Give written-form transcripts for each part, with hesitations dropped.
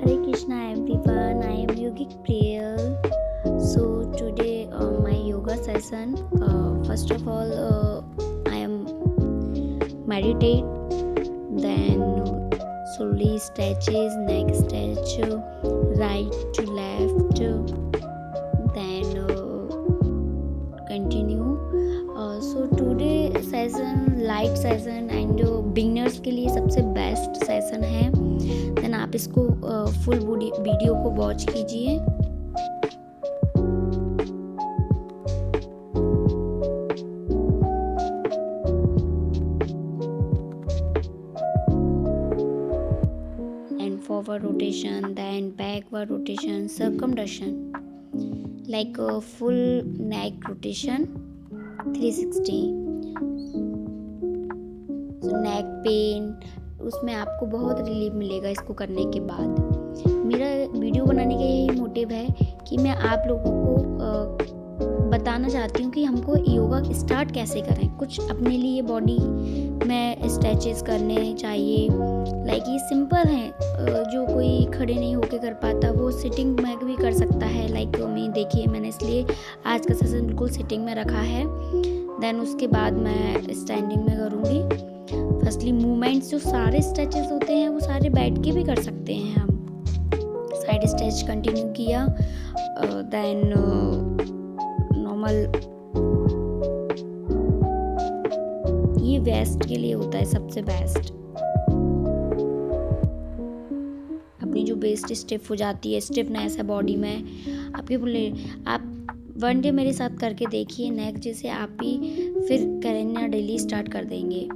Hare Krishna everyone, I am Yogic Priyal. So today my yoga session, first of all I am meditate, then slowly stretches, neck stretch, right to left, then continue. So today session light session and beginners के लिए सबसे best session है. Then आप इसको full video को watch कीजिए. And forward rotation, then backward rotation, circumduction, like a full neck rotation 360. So neck pain, उसमें आपको बहुत रिलीफ मिलेगा इसको करने के बाद. मेरा वीडियो बनाने का यही मोटिव है कि मैं आप लोगों को बताना चाहती हूँ कि हमको योगा स्टार्ट कैसे करें. कुछ अपने लिए बॉडी में स्ट्रेचेस करने चाहिए. लाइक ये सिंपल हैं, जो कोई खड़े नहीं होके कर पाता वो सिटिंग में भी कर सकता है. लाइक मैं देखिए, मैंने इसलिए आज का सेशन बिल्कुल सिटिंग में रखा है. देन उसके बाद मैं स्टैंडिंग में करूँगी. फर्स्टली मूवमेंट्स जो सारे स्ट्रेचेस होते हैं वो सारे बैठ के भी कर सकते हैं हम. साइड स्ट्रेच कंटिन्यू किया, देन नॉर्मल. ये वेस्ट के लिए होता है सबसे बेस्ट. अपनी जो वेस्ट स्टिफ हो जाती है, स्टिफनेस है बॉडी में, आपके बोले आप वन डे मेरे साथ करके देखिए. नेक्स्ट डे से आप ही फिर करना डेली स्टार्ट कर देंगे.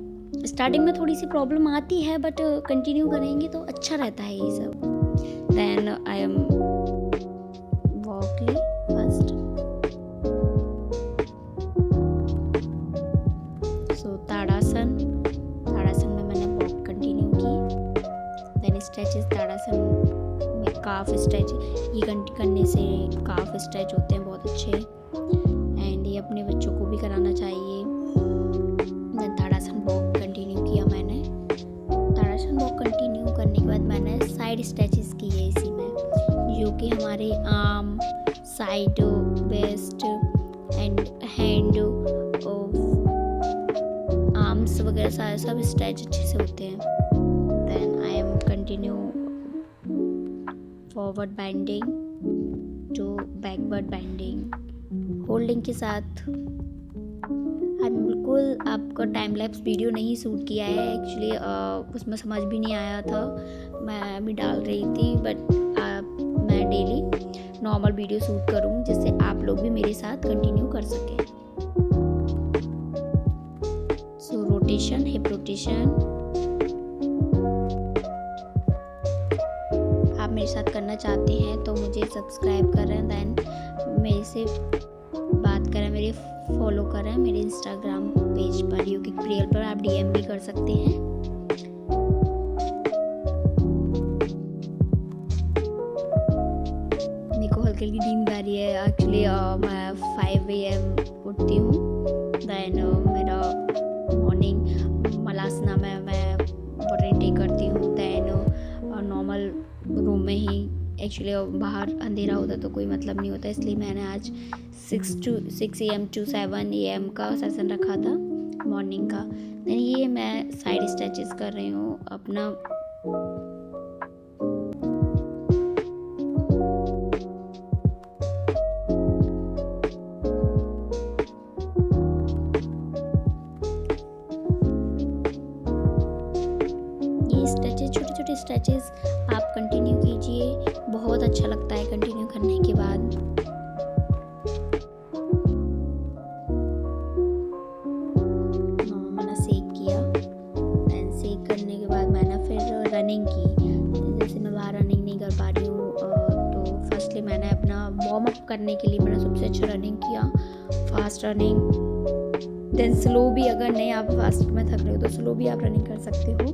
स्टार्टिंग में थोड़ी सी प्रॉब्लम आती है बट कंटिन्यू करेंगे तो अच्छा रहता है ये सब. देन आई एम वॉकली फर्स्ट. सो ताड़ासन में मैंने वॉक कंटिन्यू की. देन स्ट्रेचेस ताड़ासन में काफ स्ट्रेच, ये करने से काफ स्ट्रेच होते हैं बहुत अच्छे. एंड ये अपने बच्चों को भी कराना चाहिए. ताड़ासन वॉक कंटिन्यू किया मैंने. ताड़ासन वॉक कंटिन्यू करने के बाद मैंने साइड स्ट्रेचेस किए इसी में, जो कि हमारे arm, side, waist and hand, arms वगैरह सारे सब स्ट्रेच अच्छे से होते हैं. Then I am continue forward bending to backward bending holding के साथ. बिल्कुल आपका टाइम लैप्स वीडियो नहीं शूट किया है एक्चुअली. उसमें समझ भी नहीं आया था, मैं अभी डाल रही थी. बट मैं डेली नॉर्मल वीडियो शूट करूँ जिससे आप लोग भी मेरे साथ कंटिन्यू कर सकें. सो रोटेशन, हिप रोटेशन आप मेरे साथ करना चाहते हैं तो मुझे सब्सक्राइब करें. देन मेरे से बात करें, मेरे फॉलो करें मेरे इंस्टाग्राम पेज पर योगिक प्रियल पर. आप डीएम भी कर सकते हैं. मेरे को हल्की हल्की नींद आ रही है एक्चुअली. मैं 5 AM उठती हूँ. देन मेरा मॉर्निंग मलासना में मैं वाटर इनटेक करती हूँ. देन नॉर्मल रूम में ही, एक्चुअली बाहर अंधेरा होता तो कोई मतलब नहीं होता, इसलिए मैंने आज 6 AM to 7 AM का सेशन रखा था मॉर्निंग का. देन ये मैं साइड स्ट्रेचेस कर रही हूँ अपना. ये स्ट्रेचेस, छोटे छोटे स्ट्रेचेस आप कंटिन्यू कीजिए, बहुत अच्छा लगता है कंटिन्यू करने के बाद. मैंने सेक किया. देन सेक करने के बाद मैंने फिर रनिंग की. जैसे मैं बाहर रनिंग नहीं कर पा रही हूँ तो फर्स्टली मैंने अपना वार्म अप करने के लिए मैंने सबसे अच्छा रनिंग किया, फास्ट रनिंग. देन स्लो भी, अगर नहीं आप फास्ट में थक रहे हो तो स्लो भी आप रनिंग कर सकते हो.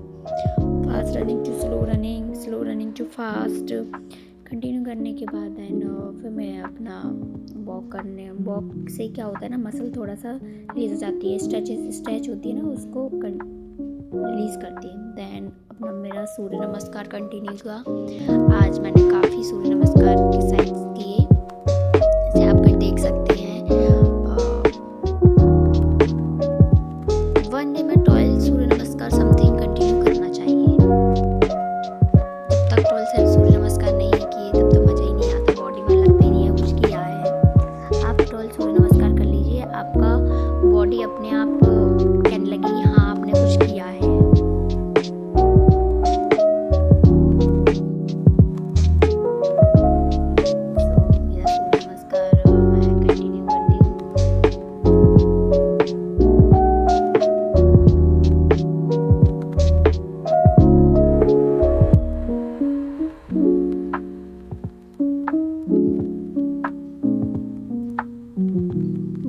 Fast running to slow running, slow running to fast continue करने के बाद देन फिर मैं अपना वॉक से क्या होता है ना, मसल थोड़ा सा रिलीज हो जाती है. स्ट्रेच होती है ना, उसको रिलीज़ करती है। देन अपना मेरा सूर्य नमस्कार कंटिन्यू हुआ। आज मैंने काफ़ी सूर्य नमस्कार के साइट्स किए, जैसे आप देख सकते हैं। 1 डे में 12 सूर्य नमस्कार समथिंग कंटिन्यू करना चाहिए। जब तक 12 सूर्य नमस्कार नहीं किए तब तक मज़ा ही नहीं आता, बॉडी में लगता ही नहीं है कुछ किया है। आप 12 सूर्य नमस्कार कर लीजिए, आपका बॉडी अपने आप कहने लगेगी हाँ आपने कुछ किया है।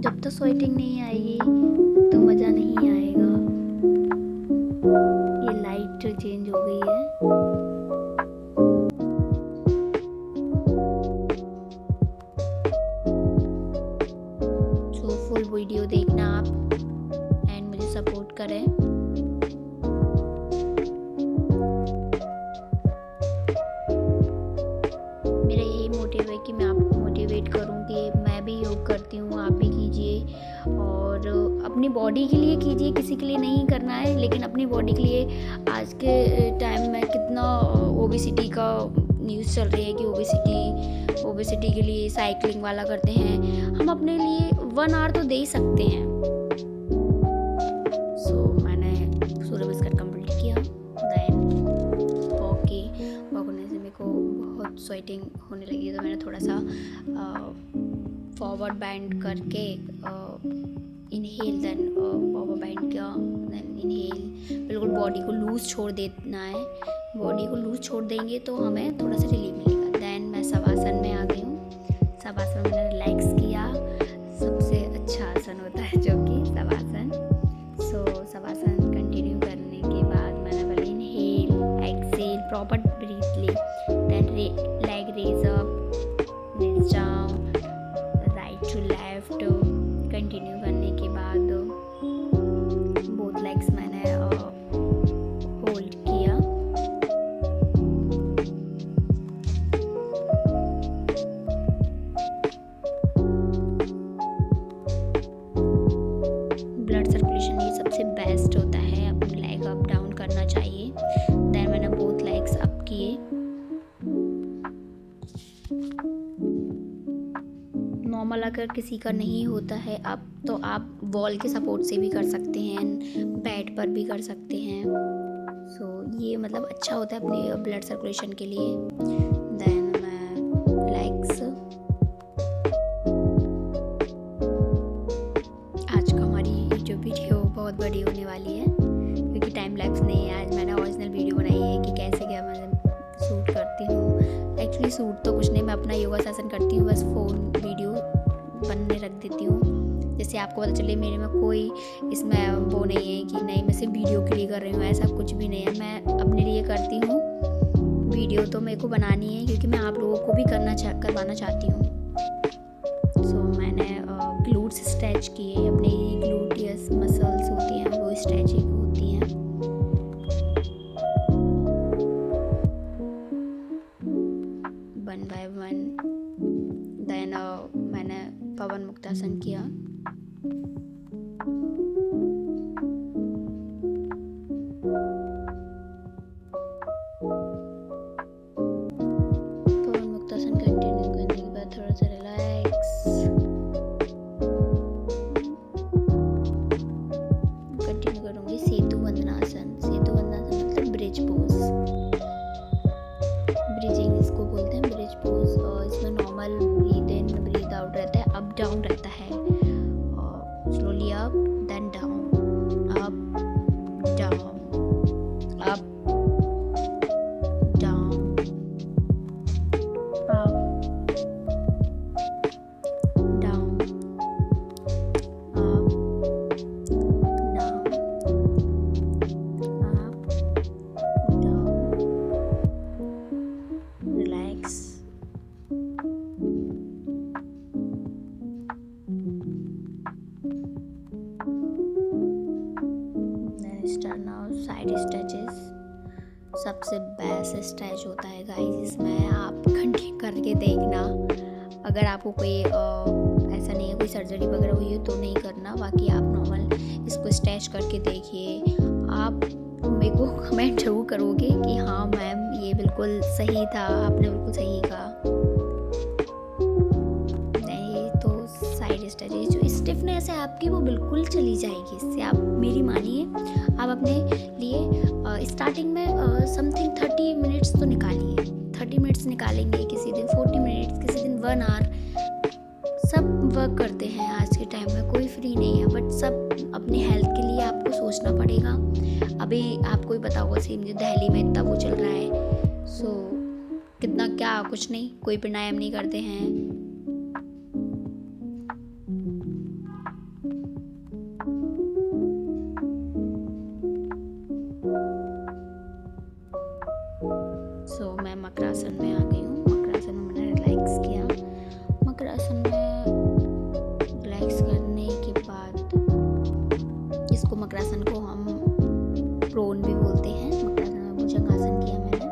जब तक स्वेटिंग नहीं आएगी तो मज़ा नहीं आएगा। ये लाइट चेंज हो गई है। सो फुल वीडियो देखना आप एंड मुझे सपोर्ट करें। मेरा यही मोटिव है कि मैं आपको मोटिवेट करूं कि मैं भी योग करती हूँ, आप भी कीजिए और अपनी बॉडी के लिए कीजिए, किसी के लिए नहीं करना है, लेकिन अपनी बॉडी के लिए। आज के टाइम में कितना ओबेसिटी का न्यूज़ चल रही है कि ओबेसिटी के लिए साइकिलिंग वाला करते हैं। हम अपने लिए 1 आवर तो दे ही सकते हैं। सो मैंने सूर्य नमस्कार कंप्लीट किया। देन वॉक होने से मेरे को बहुत स्वेटिंग होने लगी, तो मैंने थोड़ा सा फॉरवर्ड बैंड करके इनहेल, देन फॉरवर्ड बैंड किया, देन इनहेल। बिल्कुल बॉडी को लूज छोड़ देना है। बॉडी को लूज छोड़ देंगे तो हमें थोड़ा सा रिलीफ मिलेगा। देन मैं शवासन में आ गई हूँ। शवासन में मैंने रिलैक्स किया। सबसे अच्छा आसन होता है जो कि शवासन। सो शवासन कंटिन्यू करने के बाद मैंने बोला इनहेल एक्सेल, प्रॉपर ब्रीथ ली। Then leg raise up, raise down, right to left. Continue करने के बाद बोथ लेग्स मैंने होल्ड किया। ब्लड सर्कुलेशन ये सबसे बेस्ट होता है, अपनी लेग अप डाउन करना चाहिए। देन मैंने बोथ लेग्स अप किए। नॉर्मल अगर किसी का नहीं होता है आप तो आप वॉल के सपोर्ट से भी कर सकते हैं, बेड पर भी कर सकते हैं। सो ये मतलब अच्छा होता है अपने ब्लड सर्कुलेशन के लिए। देन मैं रिलैक्स। आज का हमारी जो वीडियो बहुत बड़ी होने वाली है क्योंकि टाइम लैप्स नहीं है। आज मैंने ओरिजिनल वीडियो बनाई है कि कैसे क्या मैं शूट करती हूँ। एक्चुअली शूट तो कुछ नहीं, मैं अपना योगा सेशन करती हूँ, बस फ़ोन वीडियो बनने रख देती हूँ। जैसे आपको पता चले मेरे में कोई इसमें वो नहीं है कि नहीं मैं सिर्फ वीडियो के लिए कर रही हूँ, ऐसा कुछ भी नहीं है। मैं अपने लिए करती हूँ। वीडियो तो मेरे को बनानी है क्योंकि मैं आप लोगों को भी करवाना चाहती हूँ। सो मैंने ग्लूट्स स्ट्रेच किए, अपने ग्लूटियस मसल्स होती हैं वो स्ट्रेचिंग होती हैं। One by one. देन मैंने पवन मुक्तासन किया। पवन मुक्तासन कंटिन्यू करने के बाद थोड़ा सा रिलैक्स। कंटिन्यू करूँगी सेतु वंदनासन। सेतु वंदनासन मतलब ब्रिज पोज, ब्रिजिंग इसको बोलते हैं, ब्रिज पोज। और इसमें normal breathe in breathe out रहता है, अप डाउन रहता है। और slowly up then down, up down, up down, up down, up down, up down. Relax. सबसे बेस्ट स्ट्रेच होता है गाइस। इसमें आप कंटिन्यू करके देखना। अगर आपको कोई ऐसा नहीं है कोई सर्जरी वगैरह हुई है तो नहीं करना, बाकी आप नॉर्मल इसको स्ट्रेच करके देखिए। आप मेरे को कमेंट जरूर करोगे कि हाँ मैम ये बिल्कुल सही था, आपने बिल्कुल सही कहा। नहीं तो साइड स्ट्रेच जो स्टिफनेस है आपकी वो बिल्कुल चली जाएगी इससे। आप मेरी मानिए, आप अपने लिए स्टार्टिंग में समथिंग 30 मिनट्स तो निकालिए। 30 मिनट्स निकालेंगे, किसी दिन 40 मिनट्स, किसी दिन 1 आवर। सब वर्क करते हैं आज के टाइम में, कोई फ्री नहीं है, बट सब अपने हेल्थ के लिए आपको सोचना पड़ेगा। अभी आपको ही पता होगा सेम जो दिल्ली में इतना वो चल रहा है, सो कितना क्या कुछ नहीं, कोई प्राणायाम नहीं करते हैं। सो मैं मकरासन में आ गई हूँ। मकरासन में मैंने रिलैक्स किया। मकरासन में रिलैक्स करने के बाद इसको मकरासन को हम प्रोन भी बोलते हैं। मकरासन में भुजंगासन किया मैंने।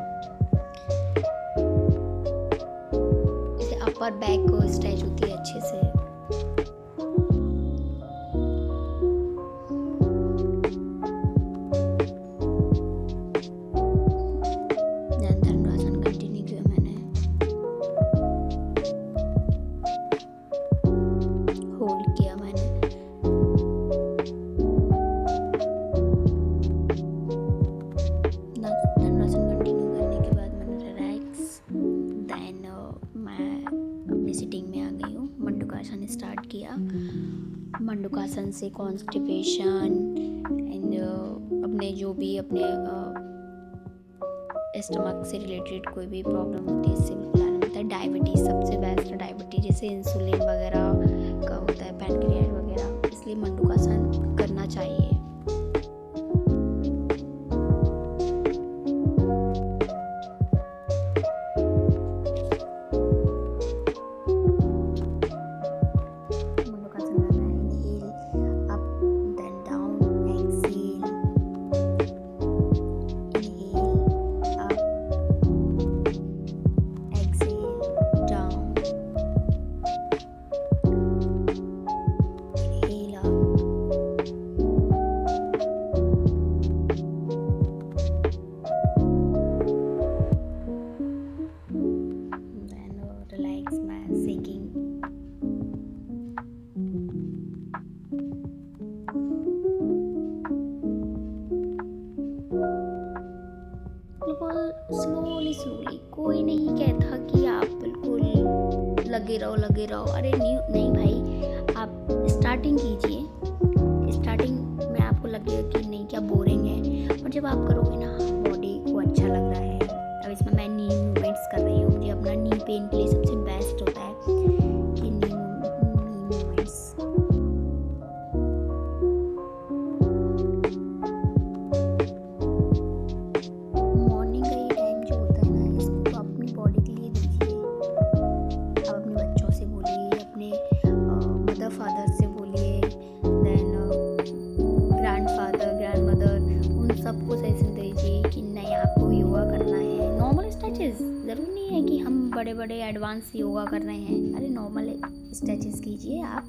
इसे अपर बैक को स्ट्रेच होती है अच्छे से। स्टार्ट किया। मंडूकासन से कॉन्स्टिपेशन एंड अपने जो भी अपने स्टमक से रिलेटेड कोई भी प्रॉब्लम होती है इससे बिल्कुल आराम मिलता है। डायबिटीज़ सबसे बेस्ट है। डायबिटीज जैसे इंसुलिन वगैरह का होता है, पैनक्रियाज वगैरह, इसलिए मंडूकासन करना चाहिए। स्लोली कोई नहीं कहता कि आप बिल्कुल लगे रहो। अरे नहीं भाई, आप स्टार्टिंग कीजिए। स्टार्टिंग में आपको लगेगा कि नहीं क्या बोरिंग है, और जब आप करोगे ना बॉडी को अच्छा लग रहा है। अब इसमें मैं नी मूवमेंट्स कर रही हूँ। मुझे अपना नी पेन के लिए सबसे बेस्ट होता है कि नी मूवमेंट्स। सबको सजेशन दीजिए कि नहीं आपको योगा करना है। नॉर्मल स्ट्रेचेस, ज़रूरी नहीं है कि हम बड़े बड़े एडवांस योगा कर रहे हैं। अरे नॉर्मल स्ट्रेचेस कीजिए आप।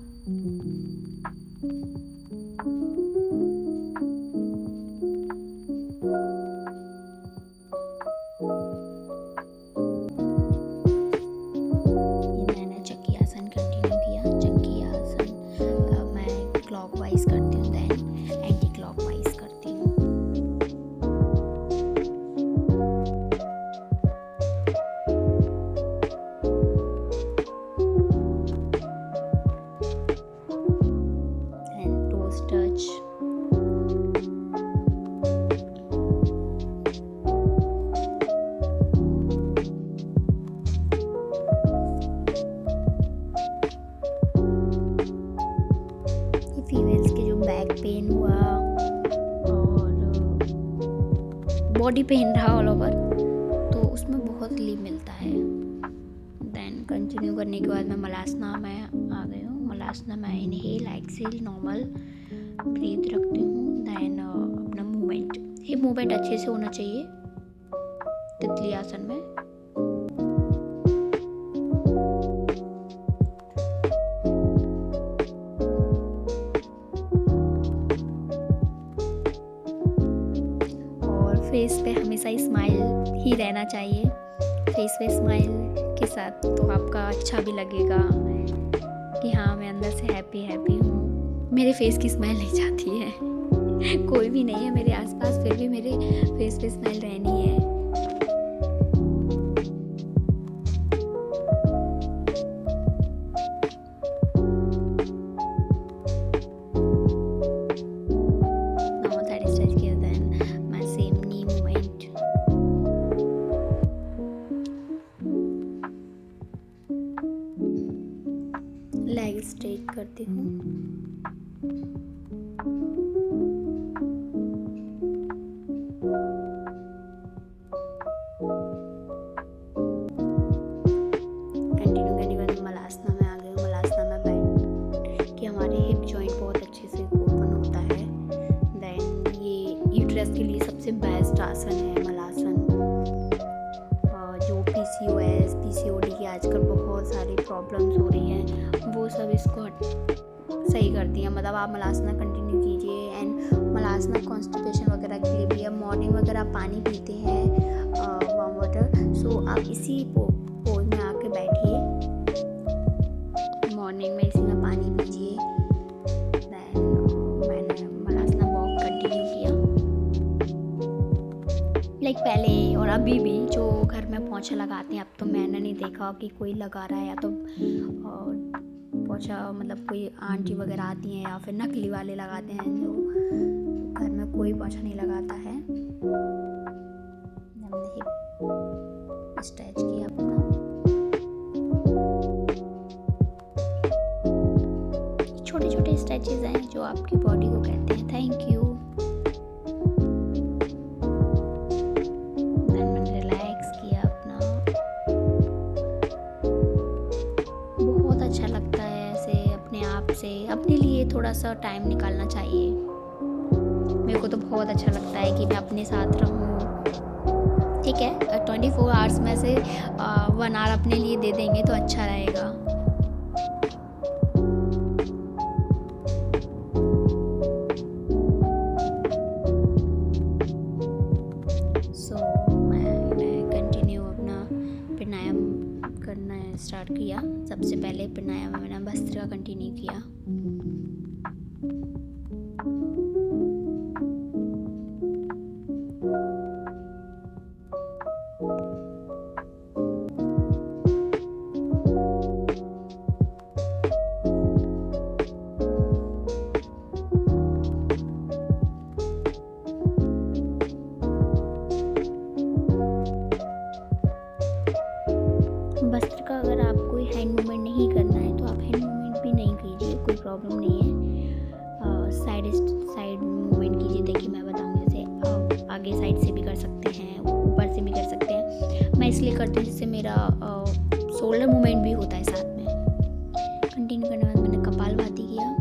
ये मैंने चक्की आसन कंटिन्यू किया। चक्की आसन मैं क्लॉकवाइज करती हूँ, देन एंटी क्लॉकवाइज करती हूँ। फीमेल्स के जो बैक पेन हुआ और बॉडी पेन रहा ऑल ओवर, तो उसमें बहुत रिलीफ मिलता है। देन कंटिन्यू करने के बाद मैं मलासना में आ गई हूँ। मलासना में इनहेल एक्सेल नॉर्मल ब्रीथ रखती हूँ। देन अपना मूवमेंट, हिप मूवमेंट अच्छे से होना चाहिए। तितली आसन में। और फेस पे हमेशा स्माइल ही रहना चाहिए। फेस पे स्माइल के साथ तो आपका अच्छा भी लगेगा कि हाँ मैं अंदर से हैप्पी हूँ। मेरे फेस की स्माइल नहीं जाती है कोई भी नहीं है मेरे आसपास, फिर भी मेरे फेस पे स्माइल रहनी है। Now that is right here, then my same knee movement. Leg straight करती हूँ। कंटिन्यू करने के बाद मलासना में आ गई हूँ। मलासना में बैठ के हमारे हिप जॉइंट बहुत अच्छे से ओपन होता है। देन ये यूट्रस के लिए सबसे बेस्ट आसन है मलासन। जो PCOS PCOD की आजकल बहुत सारी प्रॉब्लम्स हो रही हैं, वो सब इसको सही करती हैं। मतलब आप मलासना कंटिन्यू कीजिए। एंड मलासना कॉन्स्टिपेशन वगैरह के लिए भी है। मॉर्निंग वगैरह आप पानी पीते हैं वार्म वाटर, सो आप इसी पोज में आके बैठिए। मॉर्निंग में इसी में पानी पीजिए। देन मैंने मलासना वॉक कंटिन्यू किया। लाइक पहले और अभी भी जो घर में पोंछा लगाते हैं, अब तो मैंने नहीं देखा कि कोई लगा रहा है, या तो पोंछा मतलब कोई आंटी वगैरह आती हैं या फिर नकली वाले लगाते हैं। जो घर में कोई पोंछा नहीं लगाता है। हमने हिप स्ट्रेच किया अपना। छोटे छोटे स्ट्रेचेस हैं जो आपकी बॉडी को कहते हैं थैंक यू। अच्छा लगता है ऐसे अपने आप से, अपने लिए थोड़ा सा टाइम निकालना चाहिए। मेरे को तो बहुत अच्छा लगता है कि मैं अपने साथ रहूँ। ठीक है, 24 आवर्स में से 1 आवर अपने लिए दे देंगे तो अच्छा रहेगा। मैंने कंटिन्यू अपना प्राणायाम करना स्टार्ट किया। सबसे पहले प्राणायाम में मैंने भस्त्रिका कंटिन्यू किया। भस्त्रिका अगर आपको हैंड मूवमेंट नहीं करना है तो आप हैंड मूवमेंट भी नहीं कीजिए, कोई प्रॉब्लम नहीं है। साइड मूवमेंट कीजिए। देखिए मैं बताऊंगी, जैसे आप आगे साइड से भी कर सकते हैं, ऊपर से भी कर सकते हैं। मैं इसलिए करती हूँ जिससे मेरा शोल्डर मूवमेंट भी होता है साथ में। कंटिन्यू करने के बाद मैंने कपालभाति किया।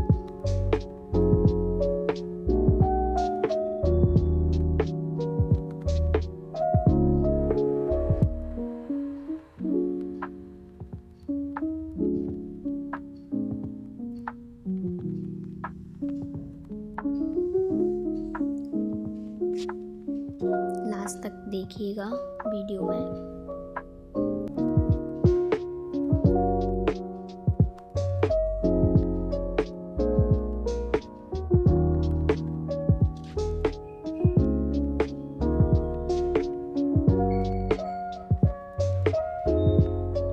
लास्ट तक देखिएगा वीडियो में।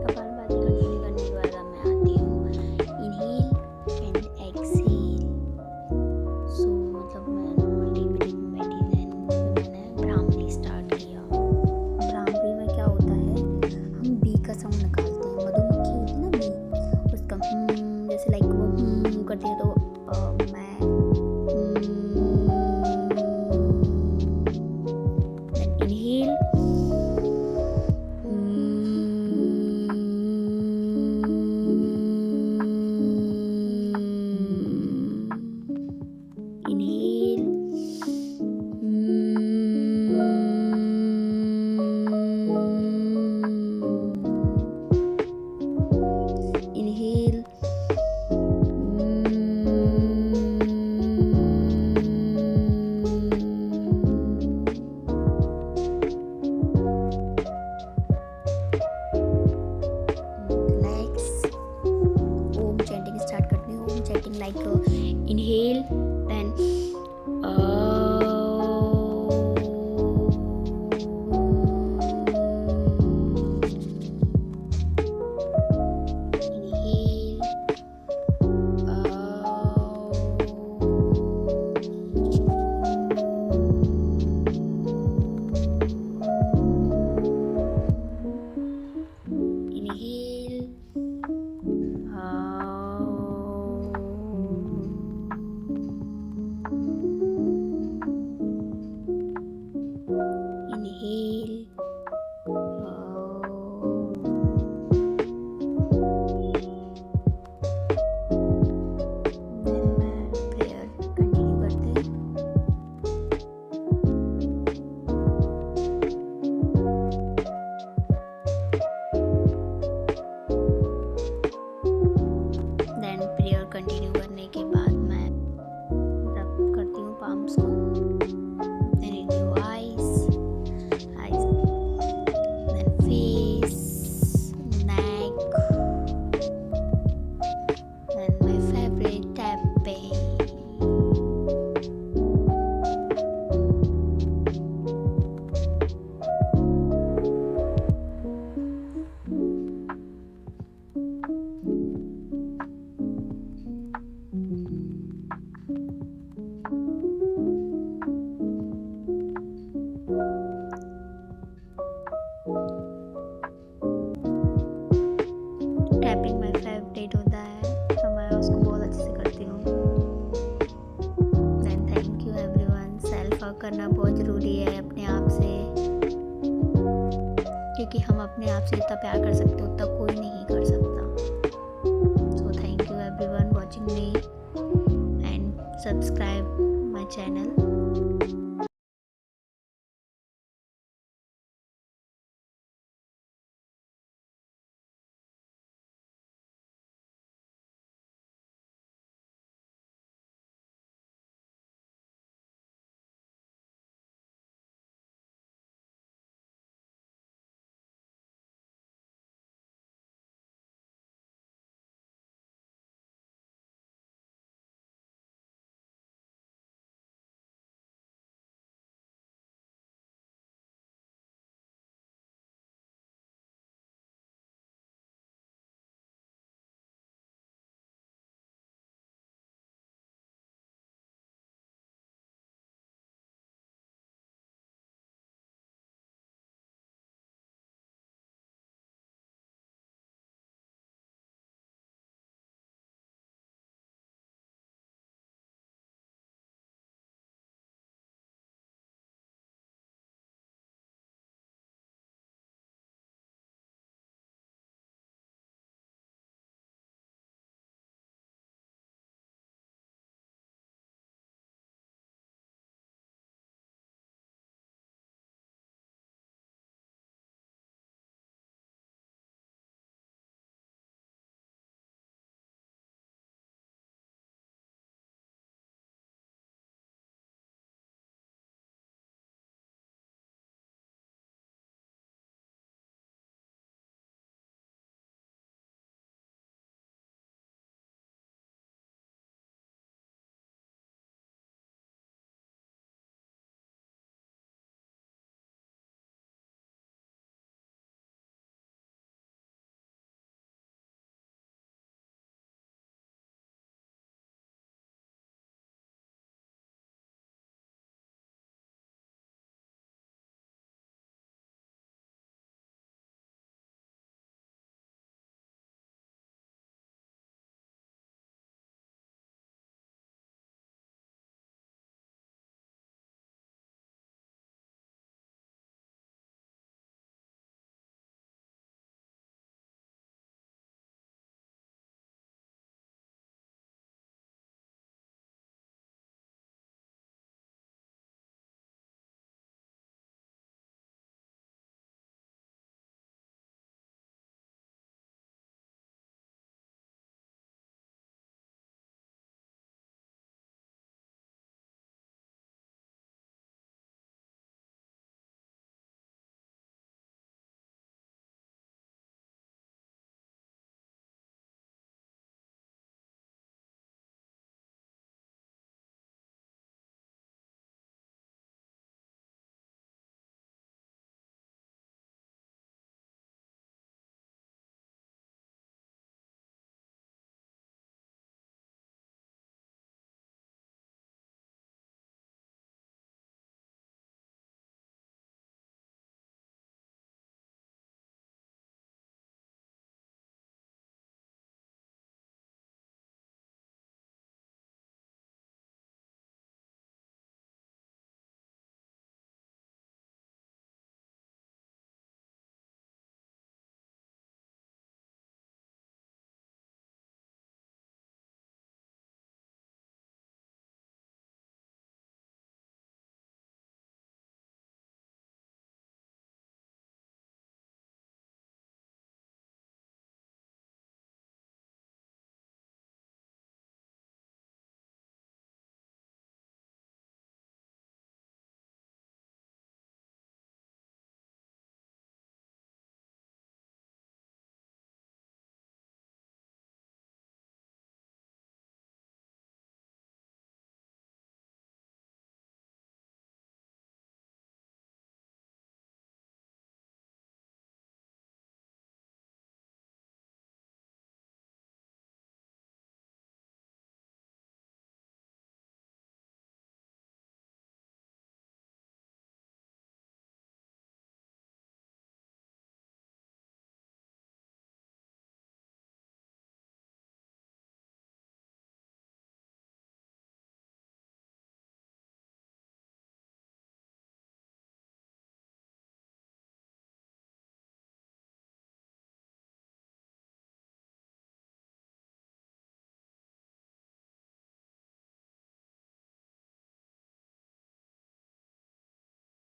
कपालभाति कंटिन्यू करने के बाद अब मैं आती हूँ इनहेल एंड एक्सहेल। सो मतलब मैं नॉर्मली ब्रीथिंग मेडिटेशन मैंने भ्रामरी स्टार्ट किया। भ्रामरी में क्या क्योंकि हम अपने आप से जितना प्यार कर सकते उतना कोई नहीं कर सकता। So thank you everyone watching me and subscribe my channel.